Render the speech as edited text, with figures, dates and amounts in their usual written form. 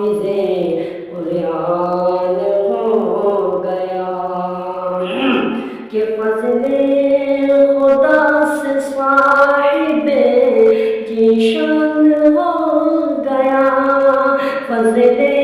حافظ قرآن ہو گیا کہ فضل خدا سے صاحب جیشان ہو گیا، فضل